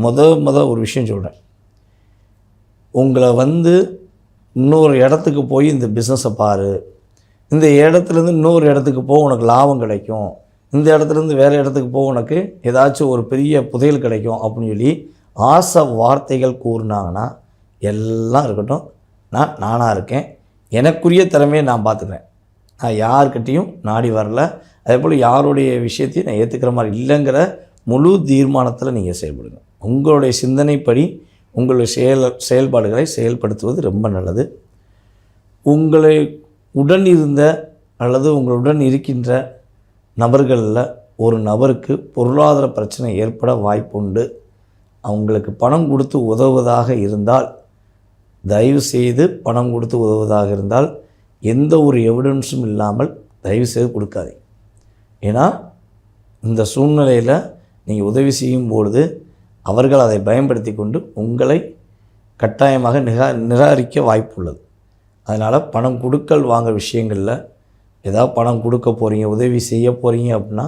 ஒரு விஷயம் சொல்கிறேன். உங்களை இன்னொரு இடத்துக்கு போய் இந்த பிஸ்னஸை பாரு, இந்த இடத்துலேருந்து இன்னொரு இடத்துக்கு போக உனக்கு லாபம் கிடைக்கும், இந்த இடத்துலேருந்து வேறு இடத்துக்கு போக உனக்கு ஏதாச்சும் ஒரு பெரிய புதையல் கிடைக்கும் அப்படின்னு சொல்லி ஆசை வார்த்தைகள் கூறினாங்கன்னா எல்லாம் இருக்கட்டும், நானாக இருக்கேன், எனக்குரிய திறமையை நான் பார்த்துக்கிறேன், நான் யார்கிட்டையும் நாடி வரல, அதே போல் யாருடைய விஷயத்தையும் நான் ஏற்றுக்கிற மாதிரி இல்லைங்கிற முழு தீர்மானத்தில் நீங்கள் செயல்படுங்க. உங்களுடைய சிந்தனைப்படி உங்களுடைய செயல்பாடுகளை செயல்படுத்துவது ரொம்ப நல்லது. உங்களை உடன் இருந்த அல்லது உங்களுடன் இருக்கின்ற நபர்களில் ஒரு நபருக்கு பொருளாதார பிரச்சனை ஏற்பட வாய்ப்புண்டு. அவங்களுக்கு பணம் கொடுத்து உதவுவதாக இருந்தால், தயவு செய்து பணம் கொடுத்து உதவுவதாக இருந்தால் எந்த ஒரு எவிடன்ஸும் இல்லாமல் தயவு செய்து கொடுக்காதீங்க. ஏன்னா இந்த சூழ்நிலையில் நீங்கள் உதவி செய்யும் பொழுது அவர்கள் அதை பயன்படுத்தி கொண்டு உங்களை கட்டாயமாக நிராகரிக்க வாய்ப்பு உள்ளது. அதனால் பணம் கொடுக்கல் வாங்க விஷயங்களில் ஏதாவது பணம் கொடுக்க போகிறீங்க, உதவி செய்ய போகிறீங்க அப்படின்னா